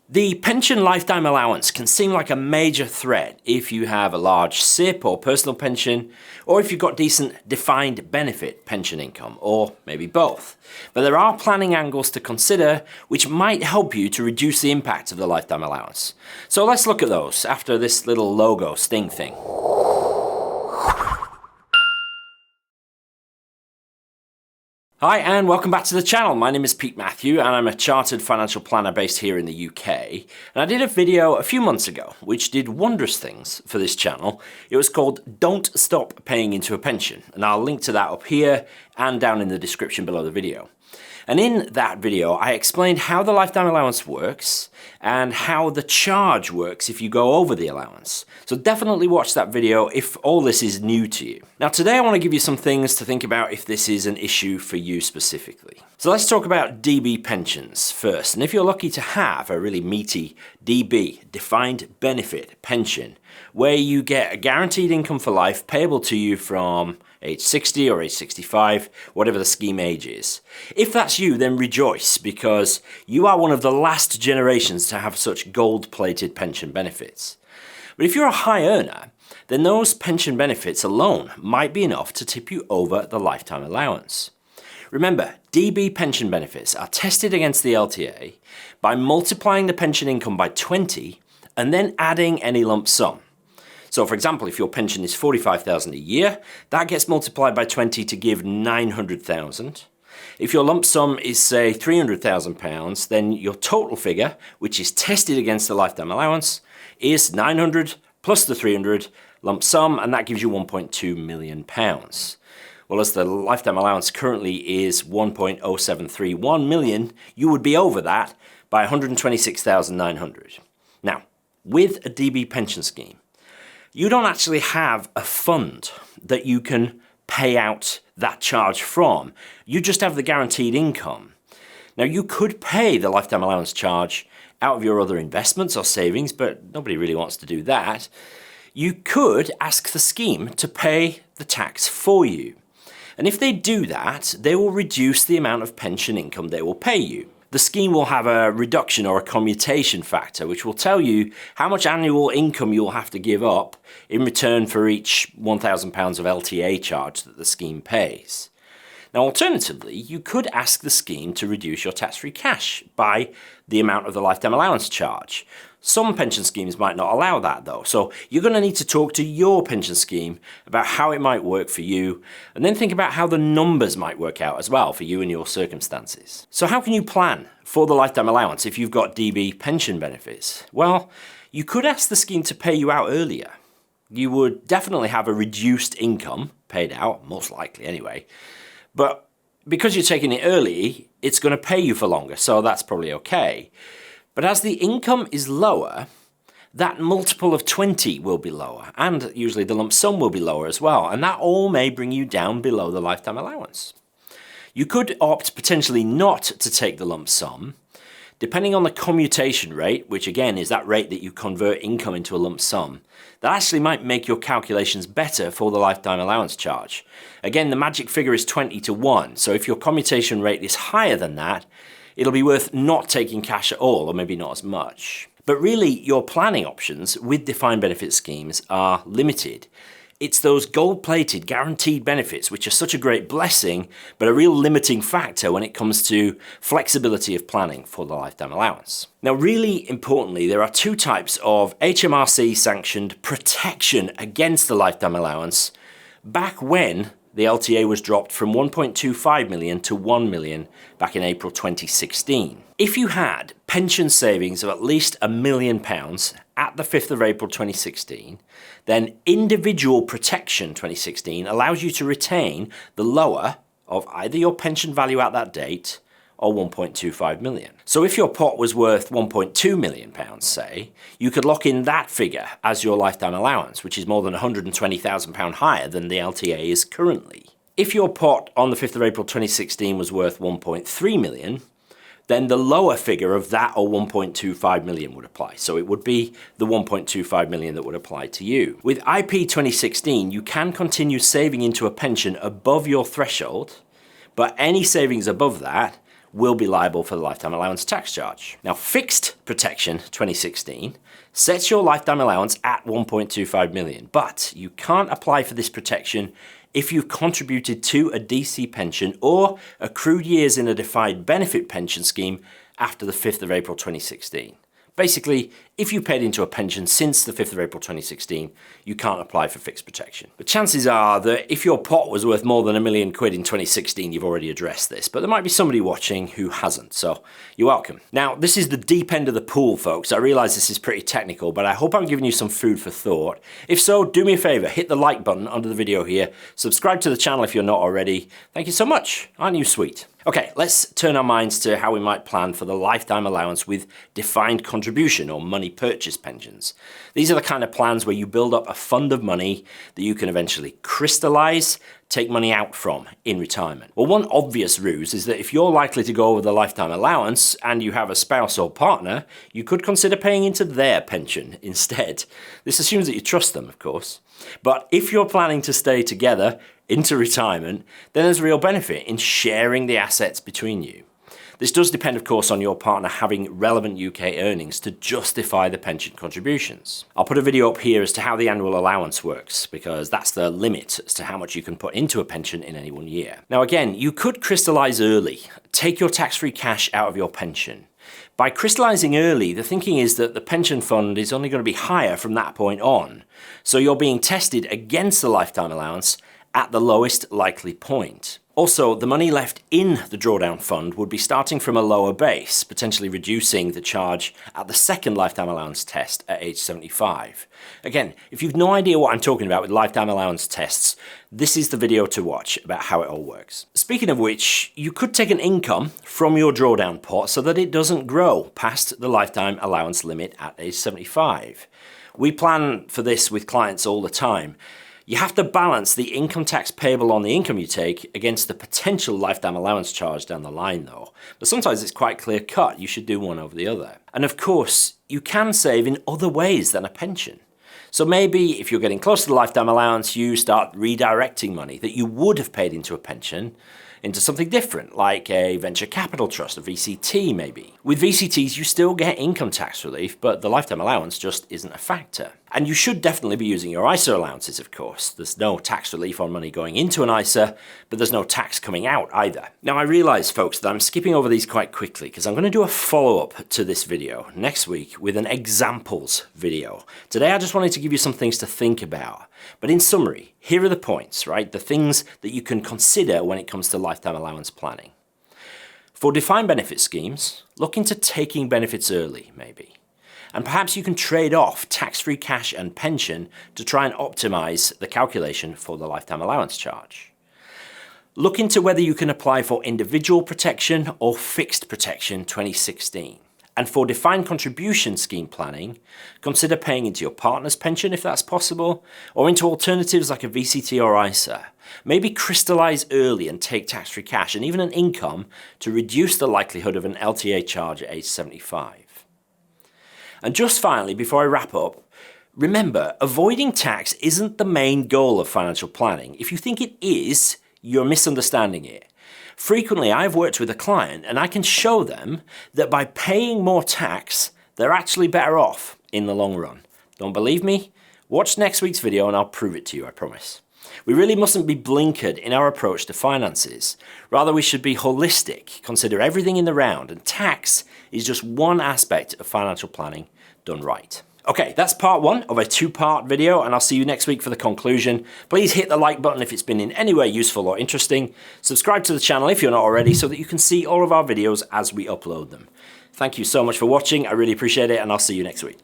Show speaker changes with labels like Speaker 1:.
Speaker 1: The pension lifetime allowance can seem like a major threat if you have a large SIPP or personal pension, or if you've got decent defined benefit pension income, or maybe both. But there are planning angles to consider which might help you to reduce the impact of the lifetime allowance. So let's look at those after this little logo sting thing. Hi and welcome back to the channel. My name is Pete Matthew and I'm a chartered financial planner based here in the UK. And I did a video a few months ago which did wondrous things for this channel. It was called Don't Stop Paying Into a Pension, and I'll link to that up here and down in the description below the video. And in that video, I explained how the lifetime allowance works and how the charge works if you go over the allowance. So definitely watch that video if all this is new to you. Now today I want to give you some things to think about if this is an issue for you specifically. So let's talk about DB pensions first. And if you're lucky to have a really meaty DB, defined benefit pension, where you get a guaranteed income for life payable to you from age 60 or age 65, whatever the scheme age is. If that's you, then rejoice, because you are one of the last generations to have such gold-plated pension benefits. But if you're a high earner, then those pension benefits alone might be enough to tip you over the lifetime allowance. Remember, DB pension benefits are tested against the LTA by multiplying the pension income by 20 and then adding any lump sum. So for example, if your pension is $45,000 a year, that gets multiplied by 20 to give $900,000. If your lump sum is, say, £300,000, then your total figure, which is tested against the lifetime allowance, is 900 plus the 300 lump sum, and that gives you £1.2 million. Well, as the lifetime allowance currently is 1.0731 million, you would be over that by 126,900. Now, with a DB pension scheme, you don't actually have a fund that you can pay out that charge from. You just have the guaranteed income. Now, you could pay the lifetime allowance charge out of your other investments or savings, but nobody really wants to do that. You could ask the scheme to pay the tax for you. And if they do that, they will reduce the amount of pension income they will pay you. The scheme will have a reduction or a commutation factor, which will tell you how much annual income you'll have to give up in return for each £1,000 of LTA charge that the scheme pays. Now, alternatively, you could ask the scheme to reduce your tax-free cash by the amount of the lifetime allowance charge. Some pension schemes might not allow that though, so you're going to need to talk to your pension scheme about how it might work for you, and then think about how the numbers might work out as well for you and your circumstances. So how can you plan for the lifetime allowance if you've got DB pension benefits? Well, you could ask the scheme to pay you out earlier. You would definitely have a reduced income paid out, most likely anyway, but because you're taking it early, it's going to pay you for longer, so that's probably okay. But as the income is lower, that multiple of 20 will be lower, and usually the lump sum will be lower as well, and that all may bring you down below the lifetime allowance. You could opt potentially not to take the lump sum, depending on the commutation rate, which again is that rate that you convert income into a lump sum. That actually might make your calculations better for the lifetime allowance charge. Again, the magic figure is 20 to 1, so if your commutation rate is higher than that, it'll be worth not taking cash at all, or maybe not as much. But really, your planning options with defined benefit schemes are limited. It's those gold-plated guaranteed benefits which are such a great blessing, but a real limiting factor when it comes to flexibility of planning for the lifetime allowance. Now, really importantly, there are two types of HMRC-sanctioned protection against the lifetime allowance back when the LTA was dropped from 1.25 million to 1 million back in April 2016. If you had pension savings of at least £1 million at the 5th of April 2016, then Individual Protection 2016 allows you to retain the lower of either your pension value at that date or 1.25 million. So if your pot was worth 1.2 million pounds, say, you could lock in that figure as your lifetime allowance, which is more than £120,000 higher than the LTA is currently. If your pot on the 5th of April 2016 was worth 1.3 million, then the lower figure of that or 1.25 million would apply. So it would be the 1.25 million that would apply to you. With IP 2016, you can continue saving into a pension above your threshold, but any savings above that will be liable for the lifetime allowance tax charge. Now, fixed protection 2016 sets your lifetime allowance at 1.25 million, but you can't apply for this protection if you've contributed to a DC pension or accrued years in a defined benefit pension scheme after the 5th of April 2016. Basically, if you paid into a pension since the 5th of April 2016, you can't apply for fixed protection. But chances are that if your pot was worth more than £1 million in 2016, you've already addressed this. But there might be somebody watching who hasn't, so you're welcome. Now, this is the deep end of the pool, folks. I realize this is pretty technical, but I hope I'm giving you some food for thought. If so, do me a favor, hit the like button under the video here. Subscribe to the channel if you're not already. Thank you so much. Aren't you sweet? Okay, let's turn our minds to how we might plan for the lifetime allowance with defined contribution or money purchase pensions. These are the kind of plans where you build up a fund of money that you can eventually crystallize, take money out from in retirement. Well, one obvious ruse is that if you're likely to go over the lifetime allowance and you have a spouse or partner, you could consider paying into their pension instead. This assumes that you trust them, of course. But if you're planning to stay together into retirement, then there's real benefit in sharing the assets between you. This does depend, of course, on your partner having relevant UK earnings to justify the pension contributions. I'll put a video up here as to how the annual allowance works, because that's the limit as to how much you can put into a pension in any one year. Now again, you could crystallize early, take your tax-free cash out of your pension. By crystallizing early, the thinking is that the pension fund is only going to be higher from that point on, so you're being tested against the lifetime allowance at the lowest likely point. Also, the money left in the drawdown fund would be starting from a lower base, potentially reducing the charge at the second lifetime allowance test at age 75. Again, if you've no idea what I'm talking about with lifetime allowance tests, this is the video to watch about how it all works. Speaking of which, you could take an income from your drawdown pot so that it doesn't grow past the lifetime allowance limit at age 75. We plan for this with clients all the time. You have to balance the income tax payable on the income you take against the potential lifetime allowance charge down the line though. But sometimes it's quite clear cut, you should do one over the other. And of course, you can save in other ways than a pension. So maybe if you're getting close to the lifetime allowance, you start redirecting money that you would have paid into a pension into something different, like a venture capital trust, a VCT maybe. With VCTs, you still get income tax relief, but the lifetime allowance just isn't a factor. And you should definitely be using your ISA allowances, of course. There's no tax relief on money going into an ISA, but there's no tax coming out either. Now I realize, folks, that I'm skipping over these quite quickly because I'm going to do a follow-up to this video next week with an examples video. Today I just wanted to give you some things to think about. But in summary, here are the points, right? The things that you can consider when it comes to lifetime allowance planning. For defined benefit schemes, look into taking benefits early, maybe. And perhaps you can trade off tax-free cash and pension to try and optimize the calculation for the lifetime allowance charge. Look into whether you can apply for individual protection or fixed protection 2016. And for defined contribution scheme planning, consider paying into your partner's pension if that's possible, or into alternatives like a VCT or ISA. Maybe crystallize early and take tax-free cash and even an income to reduce the likelihood of an LTA charge at age 75. And just finally, before I wrap up, remember, avoiding tax isn't the main goal of financial planning. If you think it is, you're misunderstanding it. Frequently, I've worked with a client and I can show them that by paying more tax, they're actually better off in the long run. Don't believe me? Watch next week's video and I'll prove it to you, I promise. We really mustn't be blinkered in our approach to finances. Rather, we should be holistic, consider everything in the round, and tax is just one aspect of financial planning done right. Okay, that's part one of a two-part video, and I'll see you next week for the conclusion. Please hit the like button if it's been in any way useful or interesting. Subscribe to the channel if you're not already so that you can see all of our videos as we upload them. Thank you so much for watching. I really appreciate it, and I'll see you next week.